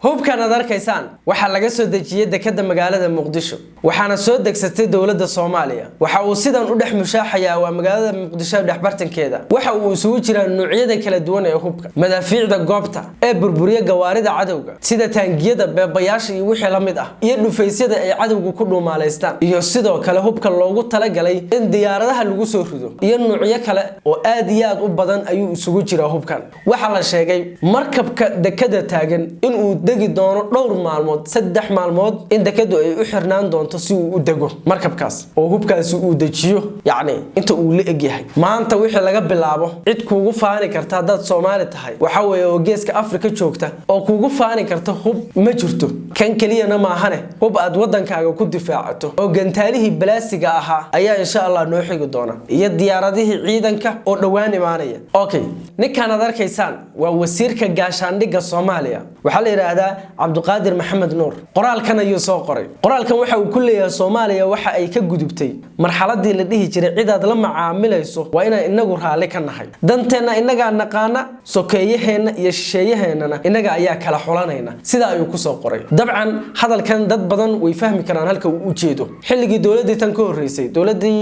hubkan aad arkaysaan waxa laga soo dejiyay dekada magaalada Muqdisho waxaana soo degsatay dawladda Soomaaliya waxa uu sidan u dhex mushaaxaya waa magaalada Muqdisho dhaxbartankeeda waxa uu isugu jiraa noocyada kala duwan ee hubka madaafiicda goobta ee burburiya gawaarida cadawga sida taangiyada beebayaasha iyo wixii la mid ah iyo dhufaysyada ay cadawgu ku dhuumaaleystaan iyo sidoo kale hubka loogu talagalay in diyaaradaha lagu soo rido iyo noocyo kale oo aad iyo aad u badan ayuu isugu jiraa hubkan waxa la sheegay markabka dekada taagan in uu degi doono dhowr maalmood 3 maalmood in dekadu ay u xirnaan doonto si uu u dego markabkaas oo hubkaasi uu dejiyo yaani inta uu la egyahay maanta wixii laga bilaabo cid kuugu faani karta dad Soomaali tahay waxa weeye oo geeska Afrika joogta oo kuugu faani karta hub ma jirto kan kaliyana ma ahane hub aad wadankaaga ku difaacato oo gantaalihii balaasiga ahaa ayaa insha Allah noo xigi doona iyo diyaaradihii ciidanka oo dhawaan imaanaya okay ninkan aad arkaysaan waa wasiirka gaashaandhigga Soomaaliya waxa la yiraahdaa Cabduqaadir Maxamed Nuur qoraalkan ayuu soo qoray qoraalkan waxa uu ku leeyahay Soomaaliya waxa ay ka gudubtay marxaladii la dhihi jiray ciidaad la macaamilayso waa inaan inagu raali ka nahay danteena inaga naqaana sokeeyaheena iyo shisheeyaheena inaga ayaa kala xulanayna sida ayuu ku soo qoray dabcan hadalkan dad badan way fahmi karaan halka uu u jeedo xilligii dawladda tan ka horeysay dawladii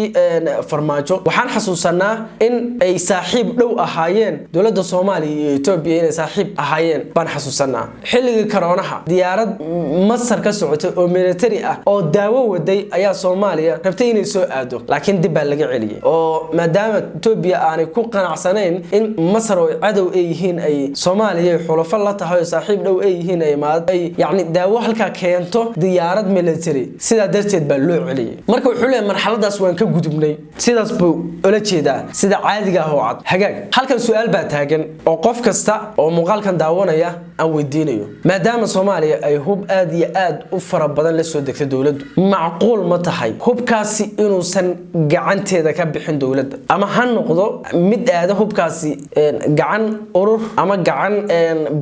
farmaajo waxaan xasuusanaa in ay saaxiib dhow ahaayeen dawladda Soomaaliya iyo Itoobiya inay saaxiib ahaayeen baan xasuusanaa xilligii corona diyaarad Masar ka socotay oo military ah oo daawo waday ayaa Soomaaliya rabtay inay soo aado laakiin dib baa laga celiyay oo maadaama Itoobiya aanay ku qanacsaneyn in Masar oo cadow ay yihiin ay Soomaaliya xulafo la tahay saaxiib dhow ay yihiin ay yaani daawo halka keento diyaarad military sida darteed baa loo celiyay marka wuxuu leeyahay marxaladaas waan ka gudubnay sidaas buu ula jeedaa sida caadiga ah oo cad hagaag halkan su'aal baa taagan oo qof kasta oo muuqaalkan daawanaya aan weydiinayo maadaama Soomaaliya ay hub aad iyo aad u fara badan la soo degtay dawladdu macquul ma tahay hubkaasi inuu san gacanteeda ka bixin dawladda ama han noqdo mid aad hubkaasi gacan urur ama gacan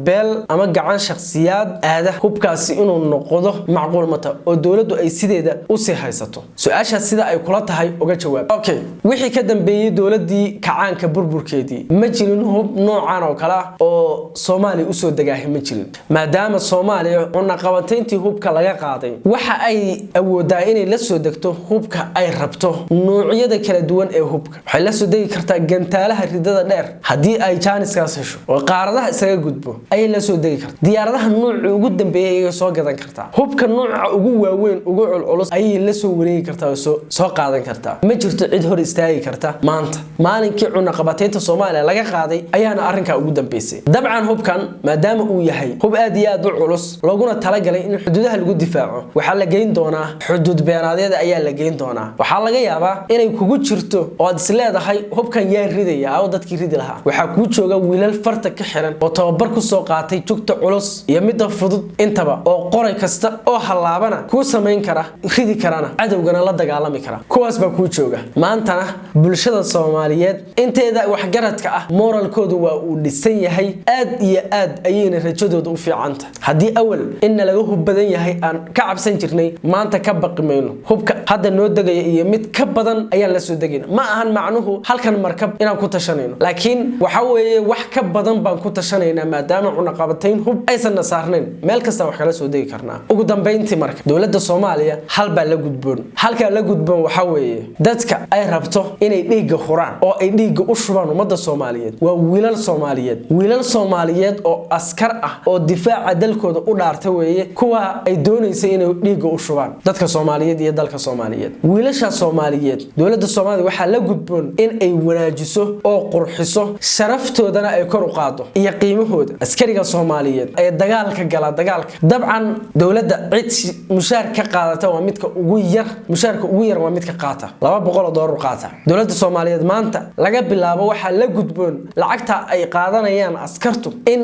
beel ama gacan shakhsiyaad aad hubkaasi inuu noqdo macquul ma tahay oo dawladdu ay sideeda u sii haysato su'aasha sida ay kula tahay uga jawaab okay wixii ka dambeeyay dawladii kacaanka burburkeedii ma jirin hub noocan oo kala oo Soomaaliya u soo degaahay ma jirin maadaama Soomaaliya una qabantayntii hubka laga qaaday waxa ay awoodaa inay la soo degto hubka ay rabto noocyada kala duwan ee hubka waxay la soo degi kartaa gantaalaha ridada dheer hadii ay jaaniskaas hesho oo qaaradaha isaga gudbo ay la soo degi kartaa diyaaradaha nooca ugu dambeeyay ay soo gadan kartaa hubka nooca ugu waaweyn ugu culculus ay la soo wareegi kartaa soo qaadan kartaa ma jirto cid hor istaagi karta maanta maalinkii cuna qabataynta Soomaaliya laga qaaday ayaana arrinka ugu dambeysay dabcan hubkan maadaama uu yahay hub aad iyo aad u culus laguna talagalay in xuduudaha lagu difaaco waxa la geyn doonaa xuduud beenaadeed ayaa la geyn doonaa waxa laga yaabaa inay kugu jirto oo aad isleedahay hubkan yaa ridaya oo dadkii ridi lahaa waxa ku jooga wiilal farta ka xiran oo tababar ku soo qaatay jugta culus iyo mid fudud intaba oo qoray kasta oo halaabana ku sameyn kara ridi karana cadawgana la dagaalami kara kuwaas baa ku jooga maantana bulshada Soomaaliyeed inteeda wax garadka ah moralkoodu waa uu dhisan yahay aad iyo aad ayayna rajadooda u fiicanta hadii awal in laga hub badan yahay aan ka cabsan jirnay maanta ka baqimayno hubka hadda noo degaya iyo mid ka badan ayaa la soo degayna ma ahan macnuhu halkan markab inaan ku tashanayno laakiin waxa weeye wax ka badan baan ku tashanayna maadaama cuna qabatayn hub aysan nasaarnayn meel kasta wax kala soo degi karnaa ugu dambeyntii marka dawladda Soomaaliya hal baa la gudboon halka la gudboon waxa weeye dadka ay rabto inay dhiiga huraan oo ay dhiiga u shubaan ummadda Soomaaliyeed waa wiilal Soomaaliyeed oo askar ah oo difaaca dalkooda u dhaartay weeye kuwa ay doonaysan inay dhiiga u shubaan dadka Soomaaliyeed iyo dalka Soomaaliyeed wiilasha Soomaaliyeed dawladda Soomaaliya waxa la gudboon in ay wanaajiso oo qurxiso sharaftoodana ay kor u qaado iyo qiimahooda askariga Soomaaliyeed ay dagaalka gala dagaalka dabcan dawladda cid mushaar ka qaadata waa midka ugu yar mushaarka ugu yar waa midka qaata $200 qaata dawladda Soomaaliyeed maanta laga bilaabo waxa la gudboon lacagta ay qaadanayaan askartu in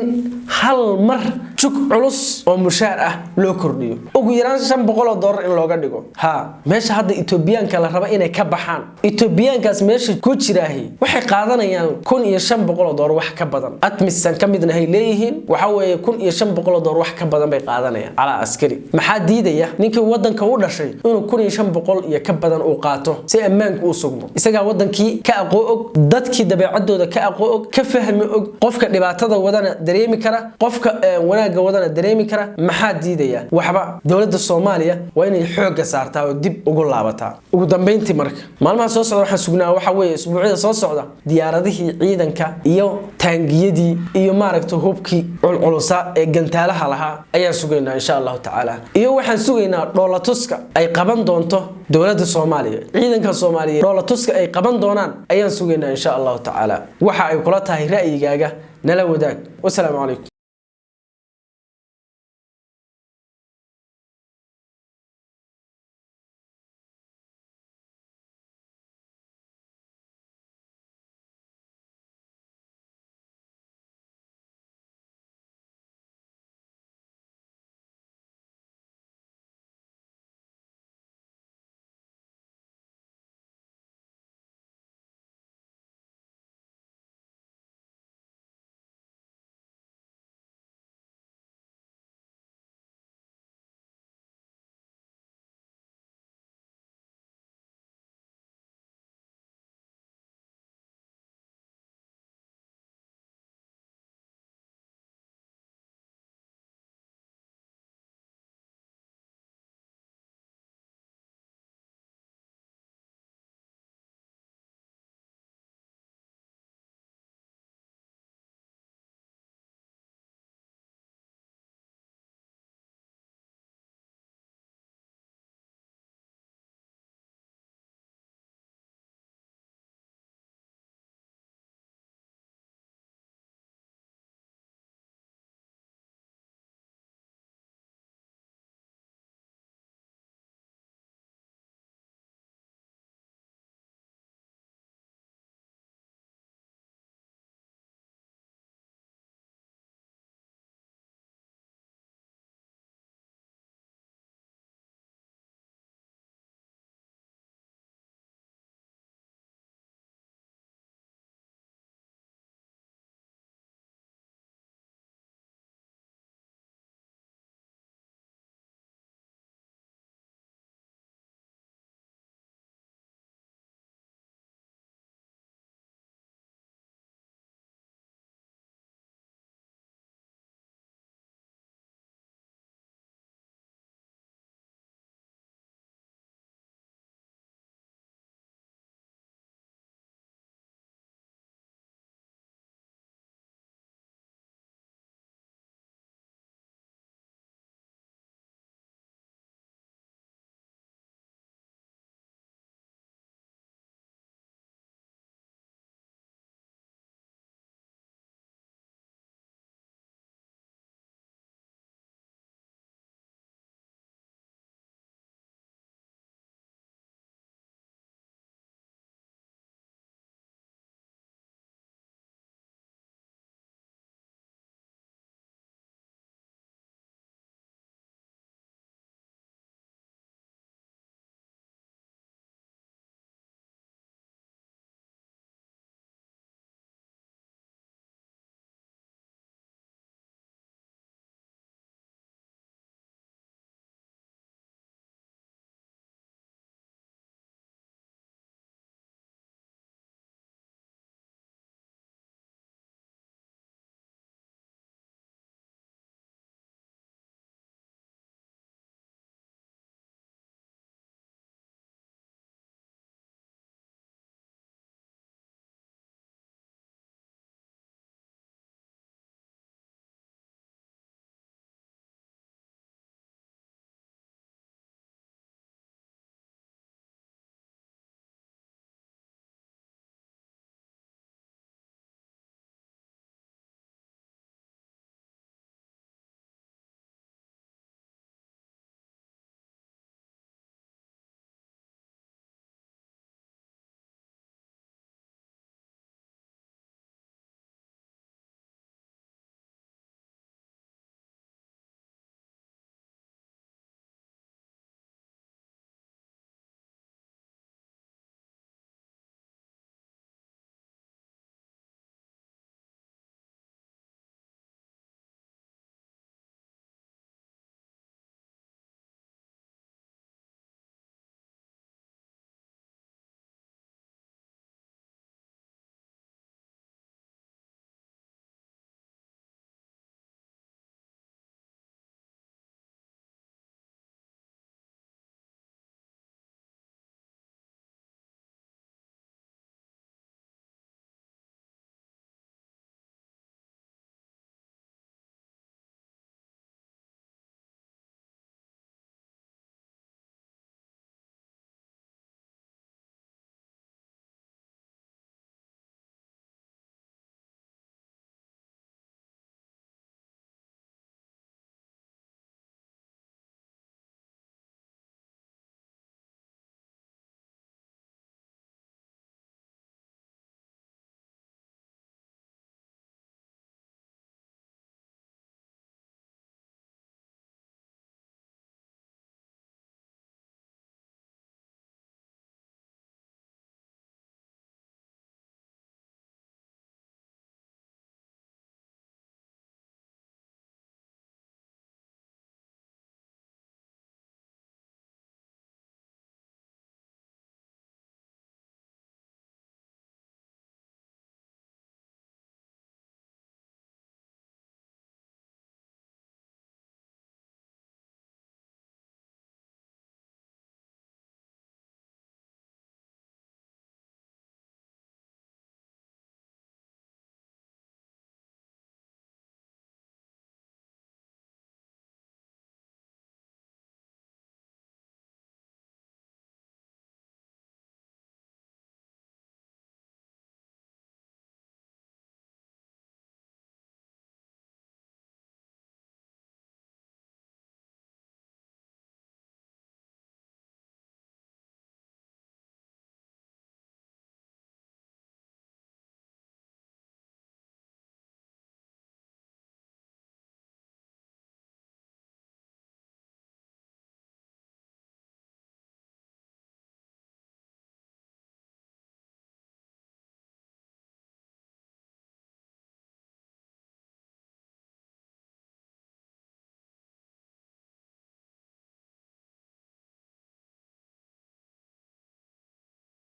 hal mar jug culus oo mushaar ah loo kordhiyo ugu yaraan $500 in looga dhigo ha meesha hadda Itoobiyaanka la raba inay ka baxaan Itoobiyaankaas meesha ku jiraahay waxay qaadanayaan $1,500 wax ka badan atmisan ka midna hay leeyihiin waxa weeye $1,500 wax ka badan bay qaadanayaan ala askari maxaa diidaya ninkii wadanka u dhashay inuu $1,500 iyo ka badan uu qaato si ammaanku u sugmo isaga wadankii ka aqoon dadkii dabeecadooda ka aqoon ka fahmi qofka dhibaatada wadana dareemi kara qofka wanaag wanaaga wadana dareemi kara maxaa diidaya waxba dawladda Soomaaliya waa inay xoog saartaa oo dib ugu laabataa ugu dambeyntii marka maalmaha soo socda waxaan sugnaa waxa weeye isbuucyada soo socda diyaaradihii ciidanka iyo taangiyadii iyo maaragtay hubkii culculusa ee gantaalaha lahaa ayaan sugaynaa insha Allah taala iyo waxaan sugaynaa dhoolatuska ay qaban doonto dawladda Soomaaliya ciidanka Soomaaliya dhoolatuska ay qaban doonaan ayaan sugaynaa insha Allah taala waxa ay kula tahay ra'yigaaga nala wadaag wassalaamu calaykum